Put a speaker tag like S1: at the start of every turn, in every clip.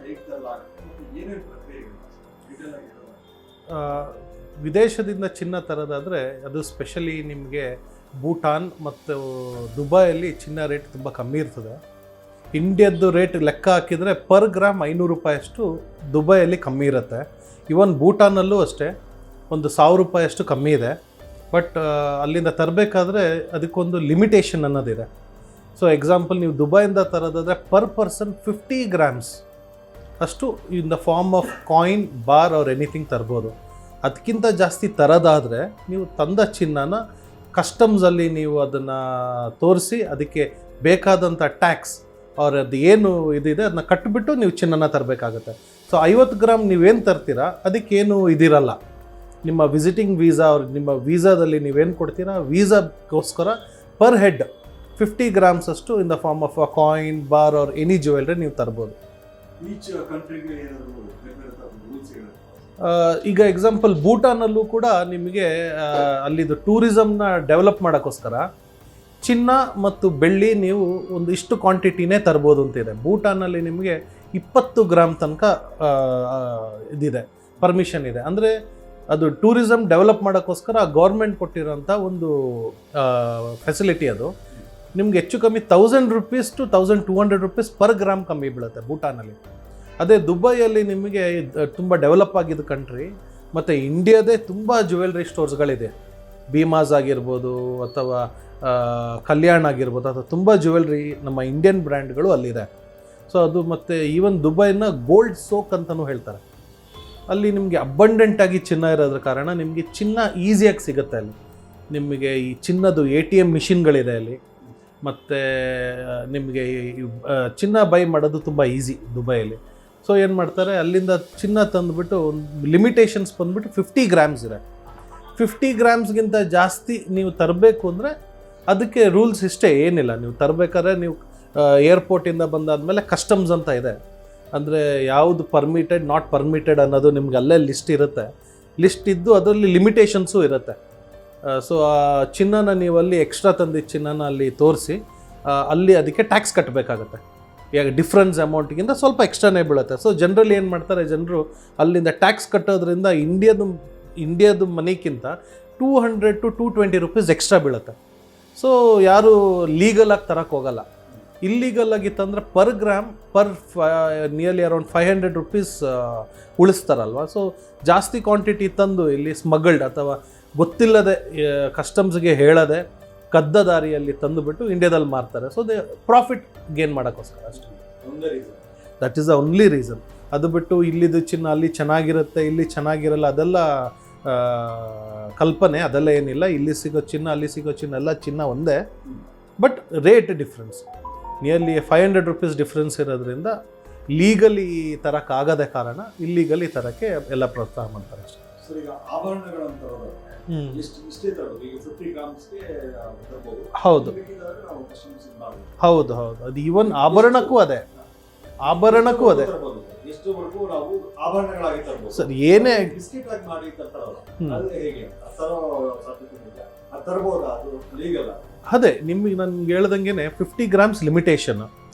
S1: ಹೇಗೆ ತರಲಾಗುತ್ತೆ ಮತ್ತು ಏನೇನು ಪ್ರಕ್ರಿಯೆಗಳು ಡೀಟೇಲ್ ಆಗಿ ಹೇಳೋಣ.
S2: ವಿದೇಶದಿಂದ ಚಿನ್ನ ತರೋದಾದರೆ ಅದು ಸ್ಪೆಷಲಿ ನಿಮಗೆ ಭೂಟಾನ್ ಮತ್ತು ದುಬೈಯಲ್ಲಿ ಚಿನ್ನ ರೇಟ್ ತುಂಬ ಕಮ್ಮಿ ಇರ್ತದೆ. ಇಂಡಿಯಾದ್ದು ರೇಟ್ ಲೆಕ್ಕ ಹಾಕಿದರೆ ಪರ್ ಗ್ರಾಮ್ 500 ರೂಪಾಯಿಯಷ್ಟು ದುಬೈಯಲ್ಲಿ ಕಮ್ಮಿ ಇರುತ್ತೆ. ಇವನ್ ಭೂಟಾನಲ್ಲೂ ಅಷ್ಟೇ ಒಂದು 1000 ರೂಪಾಯಿಯಷ್ಟು ಕಮ್ಮಿ ಇದೆ. ಬಟ್ ಅಲ್ಲಿಂದ ತರಬೇಕಾದ್ರೆ ಅದಕ್ಕೊಂದು ಲಿಮಿಟೇಷನ್ ಅನ್ನೋದಿದೆ. ಸೊ ಎಕ್ಸಾಂಪಲ್ ನೀವು ದುಬೈಯಿಂದ ತರೋದಾದರೆ ಪರ್ ಪರ್ಸನ್ 50 ಗ್ರಾಮ್ಸ್ ಅಷ್ಟು in the form of coin, bar or anything ತರ್ಬೋದು. ಅದಕ್ಕಿಂತ ಜಾಸ್ತಿ ತರೋದಾದರೆ ನೀವು ತಂದ ಚಿನ್ನನ ಕಸ್ಟಮ್ಸಲ್ಲಿ ನೀವು ಅದನ್ನು ತೋರಿಸಿ ಅದಕ್ಕೆ ಬೇಕಾದಂಥ ಟ್ಯಾಕ್ಸ್ ಅವ್ರ ಅದು ಏನು ಇದಿದೆ ಅದನ್ನ ಕಟ್ಟಿಬಿಟ್ಟು ನೀವು ಚಿನ್ನನ ತರಬೇಕಾಗತ್ತೆ. ಸೊ 50 ಗ್ರಾಮ್ ನೀವೇನು ತರ್ತೀರಾ ಅದಕ್ಕೇನು ಇದಿರಲ್ಲ. ನಿಮ್ಮ ವಿಸಿಟಿಂಗ್ ವೀಸಾ ಅವ್ರ ನಿಮ್ಮ ವೀಸಾದಲ್ಲಿ ನೀವೇನು ಕೊಡ್ತೀರಾ ವೀಸಾಗೋಸ್ಕರ ಪರ್ ಹೆಡ್ 50 ಗ್ರಾಮ್ಸ್ ಅಷ್ಟು in the form of a coin, bar or any jewellery ನೀವು ತರ್ಬೋದು.
S1: ಈಚ್ ಕಂಟ್ರಿಗೆ ಏನಾದರೂ ಬೇರೆ ರೂಲ್ಸ್ ಹೇಳುತ್ತೆ.
S2: ಈಗ ಎಕ್ಸಾಂಪಲ್ ಭೂಟಾನಲ್ಲೂ ಕೂಡ ನಿಮಗೆ ಅಲ್ಲಿದು ಟೂರಿಸಮ್ನ ಡೆವಲಪ್ ಮಾಡೋಕ್ಕೋಸ್ಕರ ಚಿನ್ನ ಮತ್ತು ಬೆಳ್ಳಿ ನೀವು ಒಂದು ಇಷ್ಟು ಕ್ವಾಂಟಿಟಿನೇ ತರ್ಬೋದು ಅಂತಿದೆ. ಭೂಟಾನಲ್ಲಿ ನಿಮಗೆ 20 ಗ್ರಾಮ್ ತನಕ ಇದಿದೆ, ಪರ್ಮಿಷನ್ ಇದೆ. ಅಂದರೆ ಅದು ಟೂರಿಸಮ್ ಡೆವಲಪ್ ಮಾಡೋಕ್ಕೋಸ್ಕರ ಗೌರ್ಮೆಂಟ್ ಕೊಟ್ಟಿರೋಂಥ ಒಂದು ಫೆಸಿಲಿಟಿ. ಅದು ನಿಮ್ಗೆ ಹೆಚ್ಚು ಕಮ್ಮಿ 1000 rupees to 1200 rupees per gram ಕಮ್ಮಿ ಬೀಳುತ್ತೆ ಭೂಟಾನಲ್ಲಿ. ಅದೇ ದುಬೈಯಲ್ಲಿ ನಿಮಗೆ ತುಂಬ ಡೆವಲಪ್ ಆಗಿದ್ದ ಕಂಟ್ರಿ ಮತ್ತು ಇಂಡಿಯಾದೇ ತುಂಬ ಜ್ಯುವೆಲ್ರಿ ಸ್ಟೋರ್ಸ್ಗಳಿದೆ. ಭೀಮಾಸ್ ಆಗಿರ್ಬೋದು ಅಥವಾ ಕಲ್ಯಾಣ್ ಆಗಿರ್ಬೋದು ಅಥವಾ ತುಂಬ ಜ್ಯುವೆಲ್ರಿ ನಮ್ಮ ಇಂಡಿಯನ್ ಬ್ರ್ಯಾಂಡ್ಗಳು ಅಲ್ಲಿದೆ. ಸೊ ಅದು ಮತ್ತು ಈವನ್ ದುಬೈನ ಗೋಲ್ಡ್ ಸೋಕ್ ಅಂತಲೂ ಹೇಳ್ತಾರೆ. ಅಲ್ಲಿ ನಿಮಗೆ ಅಬಂಡೆಂಟಾಗಿ ಚಿನ್ನ ಇರೋದ್ರ ಕಾರಣ ನಿಮಗೆ ಚಿನ್ನ ಈಸಿಯಾಗಿ ಸಿಗುತ್ತೆ. ಅಲ್ಲಿ ನಿಮಗೆ ಈ ಚಿನ್ನದು ATM ಮಿಷಿನ್ಗಳಿದೆ ಅಲ್ಲಿ. ಮತ್ತು ನಿಮಗೆ ಚಿನ್ನ ಬೈ ಮಾಡೋದು ತುಂಬ ಈಸಿ ದುಬೈಯಲ್ಲಿ. ಸೊ ಏನು ಮಾಡ್ತಾರೆ, ಅಲ್ಲಿಂದ ಚಿನ್ನ ತಂದುಬಿಟ್ಟು ಒಂದು ಲಿಮಿಟೇಷನ್ಸ್ ಬಂದುಬಿಟ್ಟು 50 ಗ್ರಾಮ್ಸ್ ಇದೆ. 50 ಗ್ರಾಮ್ಸ್ಗಿಂತ ಜಾಸ್ತಿ ನೀವು ತರಬೇಕು ಅಂದರೆ ಅದಕ್ಕೆ ರೂಲ್ಸ್ ಇಷ್ಟೇ, ಏನಿಲ್ಲ. ನೀವು ತರಬೇಕಾದ್ರೆ ನೀವು ಏರ್ಪೋರ್ಟಿಂದ ಬಂದಾದಮೇಲೆ ಕಸ್ಟಮ್ಸ್ ಅಂತ ಇದೆ. ಅಂದರೆ ಯಾವುದು ಪರ್ಮಿಟೆಡ್, ನಾಟ್ ಪರ್ಮಿಟೆಡ್ ಅನ್ನೋದು ನಿಮ್ಗೆ ಅಲ್ಲೇ ಲಿಸ್ಟ್ ಇರುತ್ತೆ. ಲಿಸ್ಟ್ ಇದ್ದು ಅದರಲ್ಲಿ ಲಿಮಿಟೇಷನ್ಸು ಇರುತ್ತೆ. ಸೊ ಆ ಚಿನ್ನನ ನೀವು ಅಲ್ಲಿ ಎಕ್ಸ್ಟ್ರಾ ತಂದಿದ್ದ ಚಿನ್ನನ ಅಲ್ಲಿ ತೋರಿಸಿ ಅಲ್ಲಿ ಅದಕ್ಕೆ ಟ್ಯಾಕ್ಸ್ ಕಟ್ಟಬೇಕಾಗತ್ತೆ. ಈಗ ಡಿಫ್ರೆನ್ಸ್ ಅಮೌಂಟ್ಗಿಂತ ಸ್ವಲ್ಪ ಎಕ್ಸ್ಟ್ರಾನೇ ಬೀಳುತ್ತೆ. ಸೊ ಜನರಲಿ ಏನು ಮಾಡ್ತಾರೆ ಜನರು, ಅಲ್ಲಿಂದ ಟ್ಯಾಕ್ಸ್ ಕಟ್ಟೋದ್ರಿಂದ ಇಂಡಿಯಾದು ಮನಿಗಿಂತ 200 to 220 ರೂಪೀಸ್ ಎಕ್ಸ್ಟ್ರಾ ಬೀಳುತ್ತೆ. ಸೊ ಯಾರು ಲೀಗಲಾಗಿ ತರಕ್ಕೆ ಹೋಗಲ್ಲ. ಇಲ್ಲೀಗಲ್ ಆಗಿತ್ತಂದ್ರೆ per gram nearly around 500 rupees ಉಳಿಸ್ತಾರಲ್ವ. ಸೊ ಜಾಸ್ತಿ ಕ್ವಾಂಟಿಟಿ ತಂದು ಇಲ್ಲಿ ಸ್ಮಗಲ್ಡ್ ಅಥವಾ ಗೊತ್ತಿಲ್ಲದೆ ಕಸ್ಟಮ್ಸ್ಗೆ ಹೇಳದೆ ಕದ್ದ ದಾರಿಯಲ್ಲಿ ತಂದುಬಿಟ್ಟು ಇಂಡಿಯಾದಲ್ಲಿ ಮಾರ್ತಾರೆ. ಸೊ ದೇ ಪ್ರಾಫಿಟ್ ಗೇನ್ ಮಾಡೋಕ್ಕೋಸ್ಕರ ಅಷ್ಟೇ. That is the only reason. ಅದು ಬಿಟ್ಟು ಇಲ್ಲಿದು ಚಿನ್ನ ಅಲ್ಲಿ ಚೆನ್ನಾಗಿರುತ್ತೆ, ಇಲ್ಲಿ ಚೆನ್ನಾಗಿರಲ್ಲ, ಅದೆಲ್ಲ ಕಲ್ಪನೆ, ಅದೆಲ್ಲ ಏನಿಲ್ಲ. ಇಲ್ಲಿ ಸಿಗೋ ಚಿನ್ನ ಅಲ್ಲಿ ಸಿಗೋ ಚಿನ್ನ ಎಲ್ಲ ಚಿನ್ನ ಒಂದೇ, but rate difference nearly 500 rupees difference ಇರೋದ್ರಿಂದ ಲೀಗಲಿ ತರೋಕ್ಕಾಗದ ಕಾರಣ ಇಲ್ಲೀಗಲಿ ತರೋಕ್ಕೆ ಎಲ್ಲ ಪ್ರೋತ್ಸಾಹ ಮಾಡ್ತಾರೆ ಅಷ್ಟೇ.
S1: ಸರ್, ಈಗ ಆಭರಣಗಳಂತ ಇಷ್ಟೇ ತರೋದು, ಈಗ 50 ಗ್ರಾಮ್ಸ್ಗೆ ತರ್ಬೋದು.
S2: ಹೌದು ಹೌದು ಹೌದು. ಅದು ಈವನ್ ಆಭರಣಕ್ಕೂ ಅದೇ.
S1: ಎಷ್ಟುವರೆಗೂ ನಾವು ಆಭರಣಗಳಾಗಿ ತರ್ಬೋದು
S2: ಸರ್. ಏನೇ
S1: ಬಿಸ್ಕೆಟ್ ಆಗಿ ಮಾಡಿ ತರ್ತಾರಲ್ಲ, ಅದು ಹೇಗೆ ತರೋ ಸಾಧ್ಯತೆ ಇದೆ? ಅದು ತರ್ಬೋದಾ? ಅದು ಲೀಗಲ್?
S2: ಅದೇ ನಿಮಗೆ ನನಗೆ ಹೇಳ್ದಂಗೆ 50 ಗ್ರಾಮ್ಸ್ ಲಿಮಿಟೇಷನ್.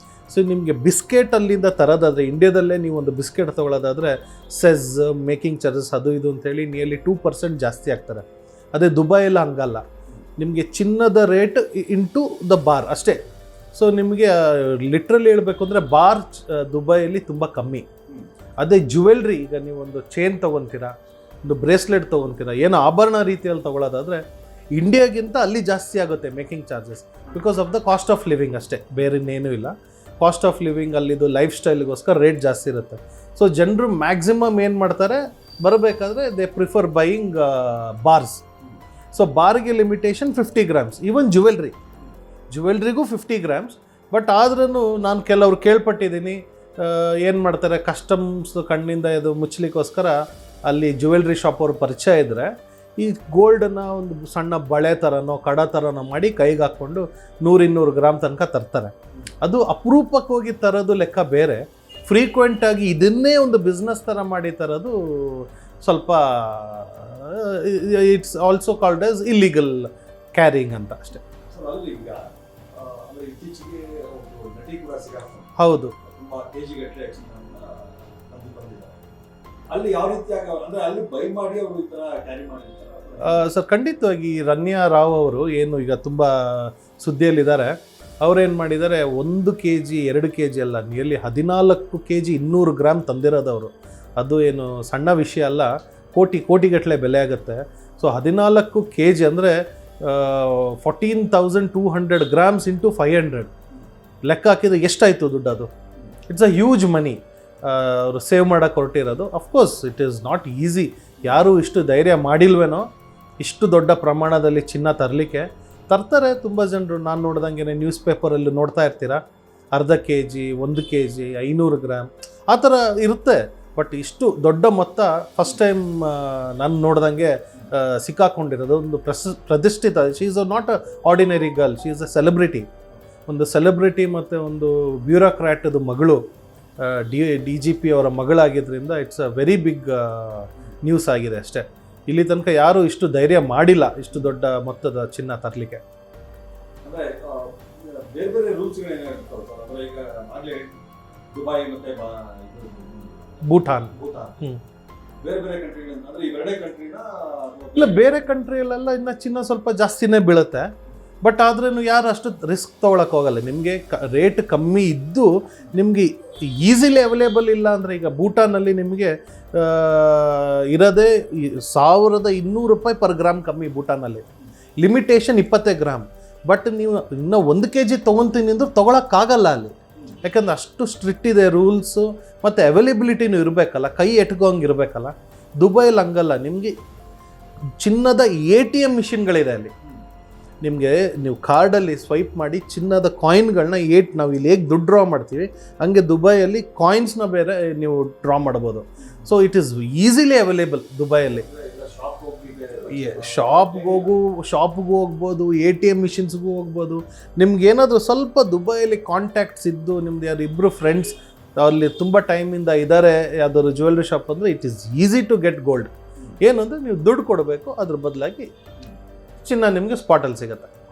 S2: ಸೊ ನಿಮಗೆ ಬಿಸ್ಕೆಟ್ ಅಲ್ಲಿಂದ ತರೋದಾದರೆ, ಇಂಡಿಯಾದಲ್ಲೇ ನೀವು ಒಂದು ಬಿಸ್ಕೆಟ್ ತೊಗೊಳ್ಳೋದಾದರೆ ಸೆಸ್, ಮೇಕಿಂಗ್ ಚಾರ್ಜಸ್, ಅದು ಇದು ಅಂತೇಳಿ ನಿಯರ್ಲಿ 2% ಜಾಸ್ತಿ ಆಗ್ತಾರೆ. ಅದೇ ದುಬೈಯಲ್ಲಿ ಹಂಗಲ್ಲ. ನಿಮಗೆ ಚಿನ್ನದ ರೇಟ್ ಇಂಟು ದ ಬಾರ್ ಅಷ್ಟೇ. ಸೊ ನಿಮಗೆ ಲಿಟ್ರಲಿ ಹೇಳಬೇಕು ಅಂದರೆ ಬಾರ್ ದುಬೈಯಲ್ಲಿ ತುಂಬ ಕಮ್ಮಿ. ಅದೇ ಜ್ಯುವೆಲ್ರಿ, ಈಗ ನೀವು ಒಂದು ಚೈನ್ ತೊಗೊತೀರಾ, ಒಂದು ಬ್ರೇಸ್ಲೆಟ್ ತೊಗೊತೀರಾ, ಏನೋ ಆಭರಣ ರೀತಿಯಲ್ಲಿ ತೊಗೊಳ್ಳೋದಾದರೆ ಇಂಡಿಯಾಗಿಂತ ಅಲ್ಲಿ ಜಾಸ್ತಿ ಆಗುತ್ತೆ making charges, because of the cost of living ಅಷ್ಟೇ, ಬೇರೆ ಇನ್ನೇನೂ ಇಲ್ಲ. ಕಾಸ್ಟ್ ಆಫ್ ಲಿವಿಂಗ್ ಅಲ್ಲಿದು ಲೈಫ್ ಸ್ಟೈಲ್ಗೋಸ್ಕರ ರೇಟ್ ಜಾಸ್ತಿ ಇರುತ್ತೆ. ಸೊ ಜನರು ಮ್ಯಾಕ್ಸಿಮಮ್ ಏನು ಮಾಡ್ತಾರೆ, ಬರಬೇಕಾದ್ರೆ they prefer buying bars. So ಬಾರ್ಗೆ ಲಿಮಿಟೇಷನ್ 50 ಗ್ರಾಮ್ಸ್. ಈವನ್ ಜ್ಯುವೆಲ್ರಿಗೂ 50 ಗ್ರಾಮ್ಸ್. ಬಟ್ ಆದ್ರೂ ನಾನು ಕೆಲವ್ರು ಕೇಳ್ಪಟ್ಟಿದ್ದೀನಿ, ಏನು ಮಾಡ್ತಾರೆ, ಕಸ್ಟಮ್ಸ್ ಕಣ್ಣಿಂದ ಇದು ಮುಚ್ಚಲಿಕ್ಕೋಸ್ಕರ ಅಲ್ಲಿ ಜ್ಯುವೆಲ್ರಿ ಶಾಪ್ ಅವ್ರ ಪರಿಚಯ ಇದ್ದರೆ ಈ ಗೋಲ್ಡನ್ನು ಒಂದು ಸಣ್ಣ ಬಳೆ ಥರನೋ ಕಡ ಥರನೋ ಮಾಡಿ ಕೈಗೆ ಹಾಕ್ಕೊಂಡು 100-200 ಗ್ರಾಮ್ ತನಕ ತರ್ತಾರೆ. ಅದು ಅಪರೂಪಕ್ಕೆ ಹೋಗಿ ತರೋದು ಲೆಕ್ಕ ಬೇರೆ. ಫ್ರೀಕ್ವೆಂಟಾಗಿ ಇದನ್ನೇ ಒಂದು ಬಿಸ್ನೆಸ್ ಥರ ಮಾಡಿ ತರೋದು ಸ್ವಲ್ಪ it's also called as illegal carrying ಅಂತ ಅಷ್ಟೇ.
S1: ಇತ್ತೀಚೆಗೆ ನಟಿ ಕೂಡ ಸಿಗಾಕ್ತಾರೆ.
S2: ಹೌದು.
S1: ತುಂಬ ಕೆಜಿಗಟ್ಟಲೆ ಅಲ್ಲಿ ಯಾವ ರೀತಿ ಅಂದ್ರೆ ಅಲ್ಲಿ ಬೈ ಮಾಡಿ ಅವರು ಈ ತರ ಕ್ಯಾರಿ ಮಾಡಿರ್ತಾರೆ?
S2: ಸರ್ ಖಂಡಿತವಾಗಿ ರನ್ಯಾ ರಾವ್ ಅವರು ಏನು ಈಗ ತುಂಬ ಸುದ್ದಿಯಲ್ಲಿದ್ದಾರೆ. ಅವ್ರೇನು ಮಾಡಿದ್ದಾರೆ, 1 kg 2 kg ಅಲ್ಲ, ನಿಯರ್ಲಿ 14 kg 200 ಗ್ರಾಮ್ ತಂದಿರೋದವರು. ಅದು ಏನು ಸಣ್ಣ ವಿಷಯ ಅಲ್ಲ, ಕೋಟಿಗಟ್ಟಲೆ ಬೆಲೆ ಆಗುತ್ತೆ. ಸೊ 14 kg ಅಂದರೆ 14,200 ಗ್ರಾಮ್ಸ್ ಇಂಟು 500 ಲೆಕ್ಕ ಹಾಕಿದ್ರೆ ಎಷ್ಟಾಯಿತು ದುಡ್ಡು? ಅದು ಇಟ್ಸ್ ಅ ಹ್ಯೂಜ್ ಮನಿ ಅವರು ಸೇವ್ ಮಾಡೋಕ್ಕೆ ಹೊರಟಿರೋದು. Of course it is not easy. ಯಾರೂ ಇಷ್ಟು ಧೈರ್ಯ ಮಾಡಿಲ್ವೇನೋ ಇಷ್ಟು ದೊಡ್ಡ ಪ್ರಮಾಣದಲ್ಲಿ ಚಿನ್ನ ತರ್ತಾರೆ ತುಂಬ ಜನರು. ನಾನು ನೋಡ್ದಂಗೆ ನ್ಯೂಸ್ ಪೇಪರಲ್ಲಿ ನೋಡ್ತಾ ಇರ್ತೀರಾ, ಅರ್ಧ kg 1 kg 500 ಗ್ರಾಮ್ ಆ ಥರ ಇರುತ್ತೆ. ಬಟ್ ಇಷ್ಟು ದೊಡ್ಡ ಮೊತ್ತ ಫಸ್ಟ್ ಟೈಮ್ ನಾನು ನೋಡ್ದಂಗೆ ಸಿಕ್ಕಾಕೊಂಡಿರೋದು. ಒಂದು ಪ್ರತಿಷ್ಠಿತ, she is not a ordinary girl, she is a celebrity. ಒಂದು ಸೆಲೆಬ್ರಿಟಿ ಮತ್ತು ಒಂದು ಬ್ಯೂರೋಕ್ರ್ಯಾಟದು ಮಗಳು, DGP ಅವರ ಮಗಳಾಗಿದ್ದರಿಂದ it's a very big news ಆಗಿದೆ ಅಷ್ಟೇ. ಇಲ್ಲಿ ತನಕ ಯಾರೂ ಇಷ್ಟು ಧೈರ್ಯ ಮಾಡಿಲ್ಲ ಇಷ್ಟು ದೊಡ್ಡ ಮೊತ್ತದ ಚಿನ್ನ ತರಲಿಕ್ಕೆ.
S1: ಅಂದ್ರೆ ಬೇರೆ ಬೇರೆ ರೂಲ್ಸ್ಗಳು ಏನಾಗಿರ್ತಾವೆ ಸರ್? ಅಂದ್ರೆ ಈಗ ಆಗ್ಲೇ ದುಬೈ ಮತ್ತೆ
S2: ಭೂಟಾನ್
S1: ಬೇರೆ ಬೇರೆ ಕಂಟ್ರಿ, ಅಂದ್ರೆ ಇವೆರಡೇ ಕಂಟ್ರಿನ?
S2: ಇಲ್ಲ, ಬೇರೆ ಕಂಟ್ರಿಯಲ್ಲೆಲ್ಲ ಇನ್ನು ಚಿನ್ನ ಸ್ವಲ್ಪ ಜಾಸ್ತಿನೇ ಬೀಳುತ್ತೆ. ಬಟ್ ಆದ್ರೂ ಯಾರು ಅಷ್ಟು ರಿಸ್ಕ್ ತೊಗೊಳಕ್ಕೆ ಹೋಗಲ್ಲ. ನಿಮಗೆ ರೇಟ್ ಕಮ್ಮಿ ಇದ್ದು ನಿಮಗೆ ಈಸಿಲಿ ಅವೈಲೇಬಲ್ ಇಲ್ಲ ಅಂದರೆ, ಈಗ ಭೂಟಾನಲ್ಲಿ ನಿಮಗೆ ಇರೋದೇ 1,200 ರೂಪಾಯಿ ಪರ್ ಗ್ರಾಮ್ ಕಮ್ಮಿ. ಭೂಟಾನಲ್ಲಿ ಲಿಮಿಟೇಷನ್ 20 ಗ್ರಾಮ್. ಬಟ್ ನೀವು ಇನ್ನೂ 1 kg ತೊಗೊತೀನಿ ಅಂದ್ರೆ ತೊಗೊಳಕ್ಕಾಗಲ್ಲ ಅಲ್ಲಿ, ಯಾಕಂದ್ರೆ ಅಷ್ಟು ಸ್ಟ್ರಿಕ್ಟ್ ಇದೆ ರೂಲ್ಸು. ಮತ್ತು ಅವೈಲೇಬಿಲಿಟಿನೂ ಇರಬೇಕಲ್ಲ, ಕೈ ಎಟ್ಕೋಂಗೆ ಇರಬೇಕಲ್ಲ. ದುಬೈಲಿ ಹಂಗಲ್ಲ, ನಿಮಗೆ ಚಿನ್ನದ ATM ಮಿಷಿನ್ಗಳಿದೆ ಅಲ್ಲಿ. ನಿಮಗೆ ನೀವು ಕಾರ್ಡಲ್ಲಿ ಸ್ವೈಪ್ ಮಾಡಿ ಚಿನ್ನದ ಕಾಯಿನ್ಗಳನ್ನ ನಾವು ಇಲ್ಲಿ ಹೇಗೆ ದುಡ್ಡು ಡ್ರಾ ಮಾಡ್ತೀವಿ ಹಂಗೆ ದುಬೈಯಲ್ಲಿ ಕಾಯಿನ್ಸ್ನ ಬೇರೆ ನೀವು ಡ್ರಾ ಮಾಡ್ಬೋದು. So it is easily available ದುಬೈಯಲ್ಲಿ. ಶಾಪ್ಗೂ ಹೋಗ್ಬೋದು, ATM ಮಿಷಿನ್ಸ್ಗೂ ಹೋಗ್ಬೋದು. ನಿಮ್ಗೇನಾದರೂ ಸ್ವಲ್ಪ ದುಬೈಯಲ್ಲಿ ಕಾಂಟ್ಯಾಕ್ಟ್ಸ್ ಇದ್ದು, ನಿಮ್ದು ಯಾರು ಇಬ್ಬರು ಫ್ರೆಂಡ್ಸ್ ಅಲ್ಲಿ ತುಂಬ ಟೈಮಿಂದ ಇದ್ದಾರೆ ಯಾವ್ದಾದ್ರು ಜ್ಯುವೆಲ್ರಿ ಶಾಪ್ ಅಂದರೆ, it is easy to get gold. ಏನಂದರೆ ನೀವು ದುಡ್ಡು ಕೊಡಬೇಕು, ಅದ್ರ ಬದಲಾಗಿ ಚಿನ್ನ ನಿಮಗೆ ಸ್ಪಾಟಲ್ಲಿ ಸಿಗುತ್ತೆ.